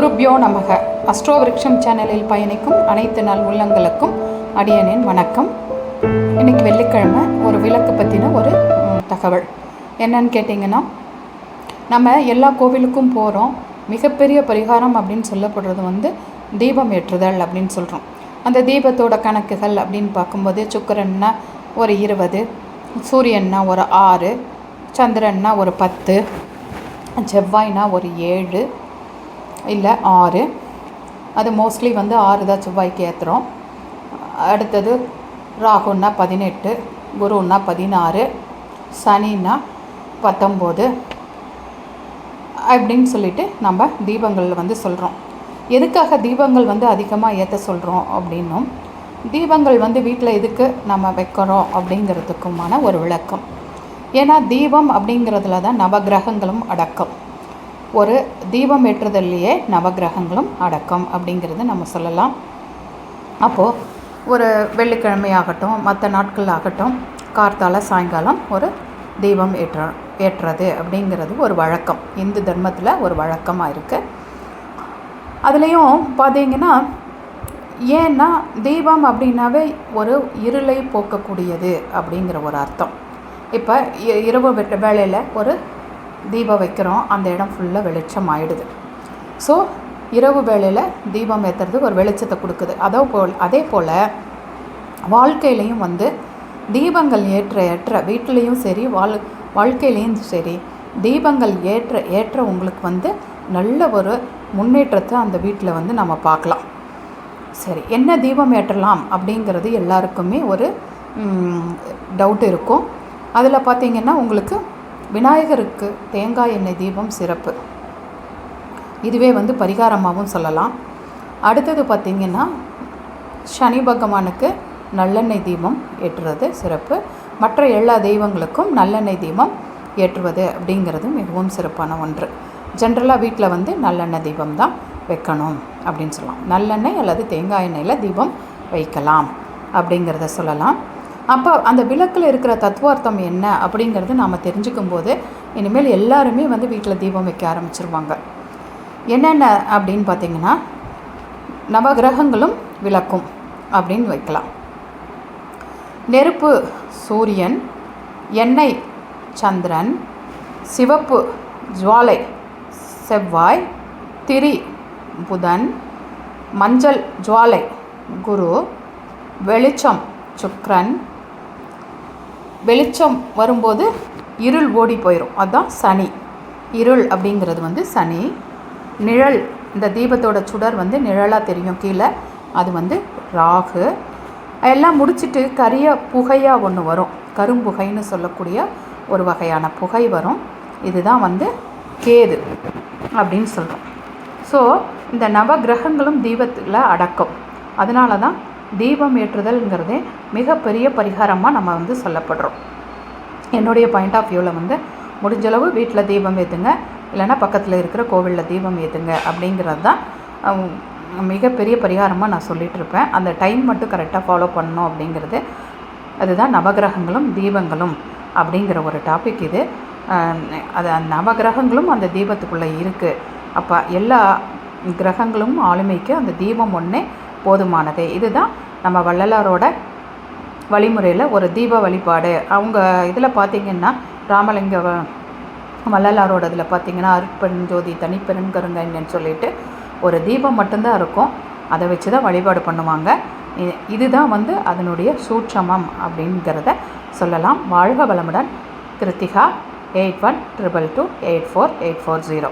குருப்யோ நமக. அஸ்ட்ரோவிருக்ஷம் சேனலில் பயணிக்கும் அனைத்து நாள் உள்ளங்களுக்கும் அடியனின் வணக்கம். இன்றைக்கி வெள்ளிக்கிழமை ஒரு விளக்கு பற்றின ஒரு தகவல் என்னன்னு கேட்டிங்கன்னா, நம்ம எல்லா கோவிலுக்கும் போகிறோம். மிகப்பெரிய பரிகாரம் அப்படின்னு சொல்லப்படுறது தீபம் ஏற்றுதல் அப்படின்னு சொல்கிறோம். அந்த தீபத்தோட கணக்குகள் அப்படின்னு பார்க்கும்போது சுக்கிரன்னா ஒரு 20, சூரியன்னா ஒரு 6, சந்திரன்னா ஒரு 10, செவ்வாய்னா ஒரு 7 இல்லை 6. அது மோஸ்ட்லி 6 தான் செவ்வாய்க்கு ஏற்றுறோம். அடுத்தது ராகுன்னா 18, குருன்னா 16, சனின்னா 19 அப்படின்னு சொல்லிட்டு நம்ம தீபங்கள் சொல்கிறோம். எதுக்காக தீபங்கள் அதிகமாக ஏற்ற சொல்கிறோம் அப்படின்னும், தீபங்கள் வீட்டில் எதுக்கு நம்ம வைக்கிறோம் அப்படிங்கிறதுக்குமான ஒரு விளக்கம். ஏன்னா தீபம் அப்படிங்கிறதுல தான் நவகிரகங்களும் அடக்கம். ஒரு தீபம் ஏற்றுதல்லையே நவகிரகங்களும் அடக்கம் அப்படிங்கிறது நம்ம சொல்லலாம். அப்போது ஒரு வெள்ளிக்கிழமையாகட்டும், மற்ற நாட்கள் ஆகட்டும், கார்த்தால சாயங்காலம் ஒரு தீபம் ஏற்றுறது அப்படிங்கிறது ஒரு வழக்கம். இந்து தர்மத்தில் ஒரு வழக்கமாக இருக்குது. அதுலேயும் பார்த்தீங்கன்னா, ஏன்னா தீபம் அப்படின்னாவே ஒரு இருளை போக்கக்கூடியது அப்படிங்கிற ஒரு அர்த்தம். இப்போ இரவு வேளையில் ஒரு தீபம் வைக்கிறோம், அந்த இடம் ஃபுல்லாக வெளிச்சம் ஆகிடுது. ஸோ இரவு வேளையில் தீபம் ஏற்றுறது ஒரு வெளிச்சத்தை கொடுக்குது. அதே போல் வாழ்க்கையிலையும் தீபங்கள் ஏற்ற வீட்டிலையும் சரி, வாழ்க்கையிலையும் சரி, தீபங்கள் ஏற்ற உங்களுக்கு நல்ல ஒரு முன்னேற்றத்தை அந்த வீட்டில் நம்ம பார்க்கலாம். சரி, என்ன தீபம் ஏற்றலாம் அப்படிங்கிறது எல்லாருக்குமே ஒரு டவுட் இருக்கும். அதில் பார்த்திங்கன்னா, உங்களுக்கு விநாயகருக்கு தேங்காய் எண்ணெய் தீபம் சிறப்பு. இதுவே பரிகாரமாகவும் சொல்லலாம். அடுத்தது பார்த்திங்கன்னா, சனி பகவானுக்கு நல்லெண்ணெய் தீபம் ஏற்றுவது சிறப்பு. மற்ற எல்லா தெய்வங்களுக்கும் நல்லெண்ணெய் தீபம் ஏற்றுவது அப்படிங்கிறது மிகவும் சிறப்பான ஒன்று. ஜென்ரலாக வீட்டில் நல்லெண்ணெய் தீபம் தான் வைக்கணும் அப்படின்னு சொல்லலாம். நல்லெண்ணெய் அல்லது தேங்காய் எண்ணெயில் தீபம் வைக்கலாம் அப்படிங்கிறத சொல்லலாம். அப்போ அந்த விளக்கில் இருக்கிற தத்துவார்த்தம் என்ன அப்படிங்கிறது நாம் தெரிஞ்சுக்கும் போது இனிமேல் எல்லாருமே வீட்டில் தீபம் வைக்க ஆரம்பிச்சிருவாங்க. என்னென்ன அப்படின்னு பார்த்திங்கன்னா, நவகிரகங்களும் விளக்கும் அப்படின்னு வைக்கலாம். நெருப்பு சூரியன், எண்ணெய் சந்திரன், சிவப்பு ஜுவாலை செவ்வாய், திரி புதன், மஞ்சள் ஜுவாலை குரு, வெளிச்சம் சுக்கிரன். வெளிச்சம் வரும்போது இருள் ஓடி போயிடும், அதுதான் சனி. இருள் அப்படிங்கிறது சனி. நிழல், இந்த தீபத்தோட சுடர் நிழலாக தெரியும் கீழே, அது ராகு. எல்லாம் முடிச்சுட்டு கரிய புகையாக ஒன்று வரும், கரும்புகைன்னு சொல்லக்கூடிய ஒரு வகையான புகை வரும். இதுதான் கேது அப்படின்னு சொல்கிறோம். ஸோ இந்த நவகிரகங்களும் தீபத்தில் அடக்கம். அதனால தான் தீபம் ஏற்றுதல்ங்கிறதே மிகப்பெரிய பரிகாரமாக நம்ம சொல்லப்படுறோம். என்னுடைய பாயிண்ட் ஆஃப் வியூவில் முடிஞ்சளவு வீட்டில் தீபம் ஏற்றுங்க, இல்லைன்னா பக்கத்தில் இருக்கிற கோவிலில் தீபம் ஏற்றுங்க அப்படிங்கிறது தான் மிகப்பெரிய பரிகாரமாக நான் சொல்லிகிட்ருப்பேன். அந்த டைம் மட்டும் கரெக்டாக ஃபாலோ பண்ணணும் அப்படிங்கிறது. அதுதான் நவகிரகங்களும் தீபங்களும் அப்படிங்கிற ஒரு டாபிக் இது. அது நவகிரகங்களும் அந்த தீபத்துக்குள்ளே இருக்குது. அப்போ எல்லா கிரகங்களும் ஆளுமைக்கு அந்த தீபம் ஒன்றே போதுமானது. இதுதான் நம்ம வள்ளலாரோட வழிமுறையில் ஒரு தீப வழிபாடு. அவங்க இதில் பார்த்திங்கன்னா, ராமலிங்க வள்ளலாரோட இதில் பார்த்திங்கன்னா, அருட்பெருஞ்சோதி தனிப்பெருங்கருங்கன்னு சொல்லிட்டு ஒரு தீபம் மட்டும்தான் இருக்கும். அதை வச்சு தான் வழிபாடு பண்ணுவாங்க. இதுதான் அதனுடைய சூட்சமம் அப்படிங்கிறத சொல்லலாம். வாழ்க வளமுடன். கிருத்திகா 8122284840.